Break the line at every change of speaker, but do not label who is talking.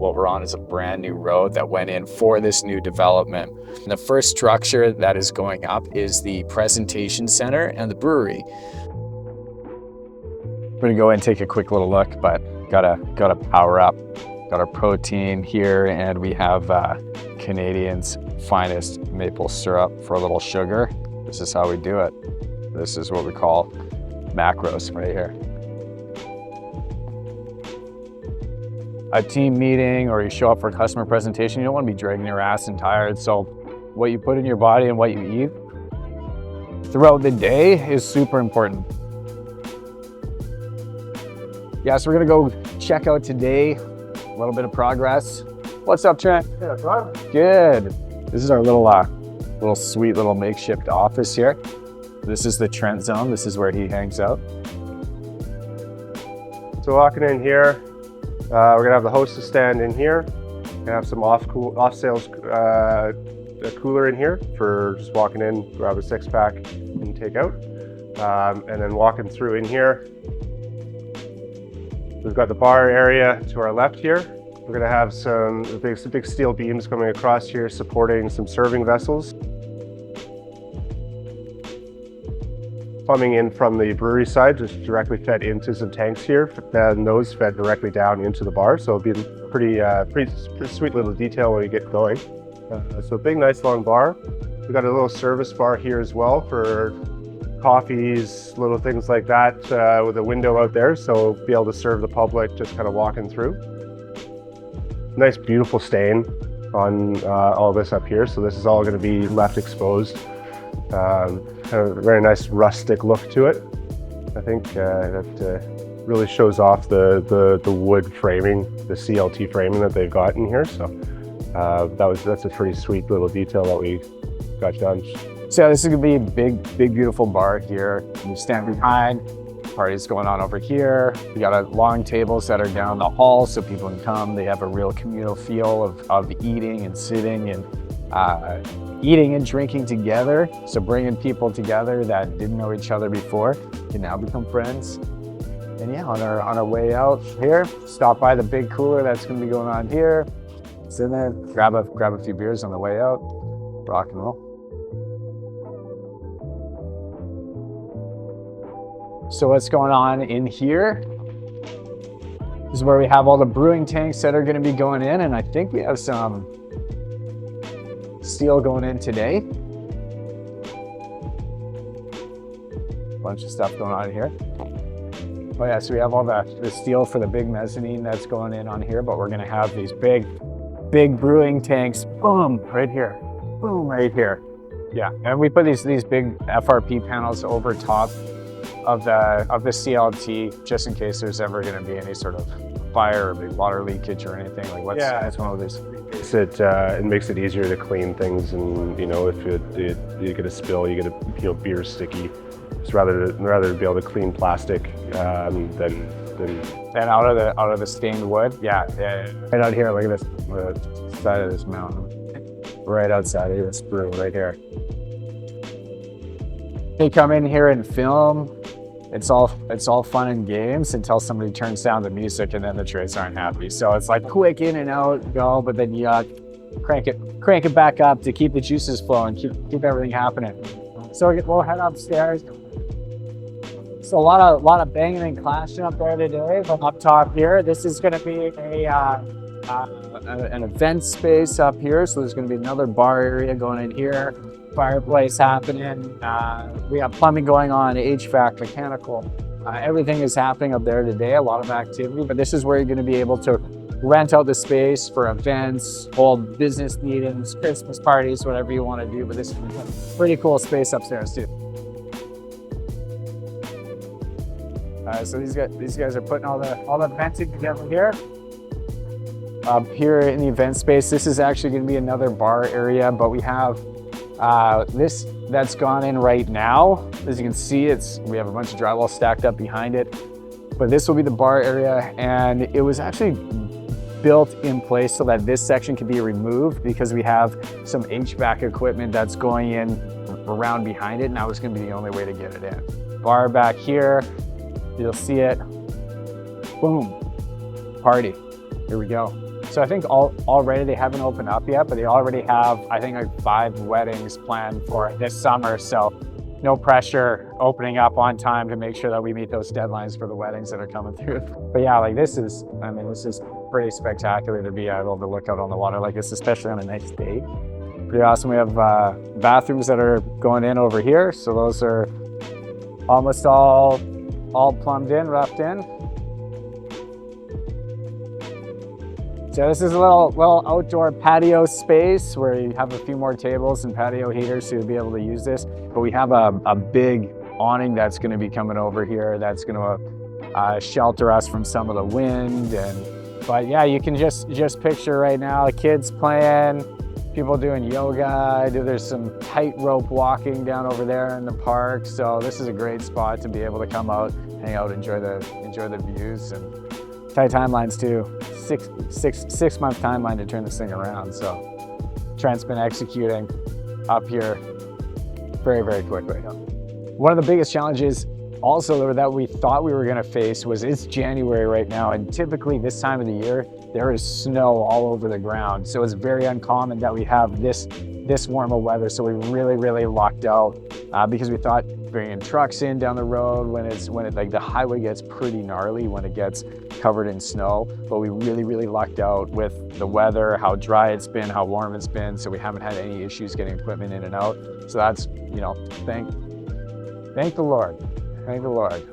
what we're on is a brand new road that went in for this new development. And the first structure that is going up is the presentation center and the brewery. We're gonna go and take a quick little look, but gotta power up. Got our protein here, and we have Canadian's finest maple syrup for a little sugar. This is how we do it. This is what we call macros right here. A team meeting or you show up for a customer presentation, you don't want to be dragging your ass and tired. So what you put in your body and what you eat throughout the day is super important. Yeah, so we're gonna go check out today, a little bit of progress. What's up, Trent?
Yeah, right.
Good. This is our little sweet little makeshift office here. This is the Trent zone. This is where he hangs out.
So walking in here, we're gonna have the hostess stand in here. We're gonna have some off sales cooler in here for just walking in, grab a 6-pack and take out. And then walking through in here, we've got the bar area to our left here. We're gonna have some big steel beams coming across here supporting some serving vessels. Plumbing in from the brewery side, just directly fed into some tanks here, and those fed directly down into the bar. So it'll be a pretty sweet little detail when we get going. So big, nice long bar. We've got a little service bar here as well for coffees, little things like that, with a window out there, so be able to serve the public just kind of walking through. Nice, beautiful stain on all this up here. So this is all going to be left exposed. Kind of a very nice rustic look to it. I think that really shows off the wood framing, the CLT framing that they've got in here. So that's a pretty sweet little detail that we got done.
So this is gonna be a big, beautiful bar here. You stand behind, parties going on over here. We got long tables that are down the hall so people can come. They have a real communal feel of eating and sitting and eating and drinking together. So bringing people together that didn't know each other before can now become friends. And yeah, on our way out here, stop by the big cooler that's gonna be going on here. Sit in there, grab a few beers on the way out, rock and roll. So what's going on in here? This is where we have all the brewing tanks that are gonna be going in, and I think we have some steel going in today. Bunch of stuff going on here. Oh yeah, so we have all the steel for the big mezzanine that's going in on here, but we're gonna have these big brewing tanks, boom, right here, boom, right here. Yeah, and we put these big FRP panels over top of the CLT, just in case there's ever going to be any sort of fire or big water leakage or anything. Like what's one of these?
It makes it easier to clean things, and if you get a spill, you get a beer sticky. Just rather be able to clean plastic than
out of the stained wood. Yeah. Right out here, look at this, the side of this mountain, right outside of this brew right here. They come in here and film. It's all fun and games until somebody turns down the music, and then the trays aren't happy. So it's like quick in and out, go, but then you crank it back up to keep the juices flowing, keep everything happening. So we'll head upstairs. So a lot of banging and clashing up there today. But up top here, this is going to be an event space up here. So there's going to be another bar area going in here. Fireplace happening. We have plumbing going on, HVAC, mechanical. Everything is happening up there today, a lot of activity, but this is where you're going to be able to rent out the space for events, hold business meetings, Christmas parties, whatever you want to do. But this is a pretty cool space upstairs too. So these guys are putting all the fencing together here. Up here in the event space, this is actually going to be another bar area, but we have this that's gone in right now. As you can see, we have a bunch of drywall stacked up behind it, but this will be the bar area, and it was actually built in place so that this section can be removed because we have some HVAC equipment that's going in around behind it, and that was going to be the only way to get it in. Bar back here, you'll see it. Boom, party. Here we go. So I think already they haven't opened up yet, but they already have, I think, like 5 weddings planned for this summer. So no pressure, opening up on time to make sure that we meet those deadlines for the weddings that are coming through. But yeah, like this is pretty spectacular to be able to look out on the water like this, especially on a nice day. Pretty awesome. We have bathrooms that are going in over here. So those are almost all plumbed in, roughed in. So this is a little outdoor patio space where you have a few more tables and patio heaters, so you'll be able to use this. But we have a big awning that's going to be coming over here that's going to shelter us from some of the wind. But yeah, you can just picture right now kids playing, people doing yoga. There's some tightrope walking down over there in the park. So this is a great spot to be able to come out, hang out, enjoy the views, and tight timelines too. Six month timeline to turn this thing around. So Trent's been executing up here very, very quickly. One of the biggest challenges also that we thought we were going to face was it's January right now, and typically this time of the year there is snow all over the ground. So it's very uncommon that we have this warm of weather. So we really lucked out because we thought bringing trucks in down the road when it like the highway gets pretty gnarly when it gets covered in snow. But we really lucked out with the weather, how dry it's been, how warm it's been. So we haven't had any issues getting equipment in and out. So that's, thank the Lord. Thank the Lord.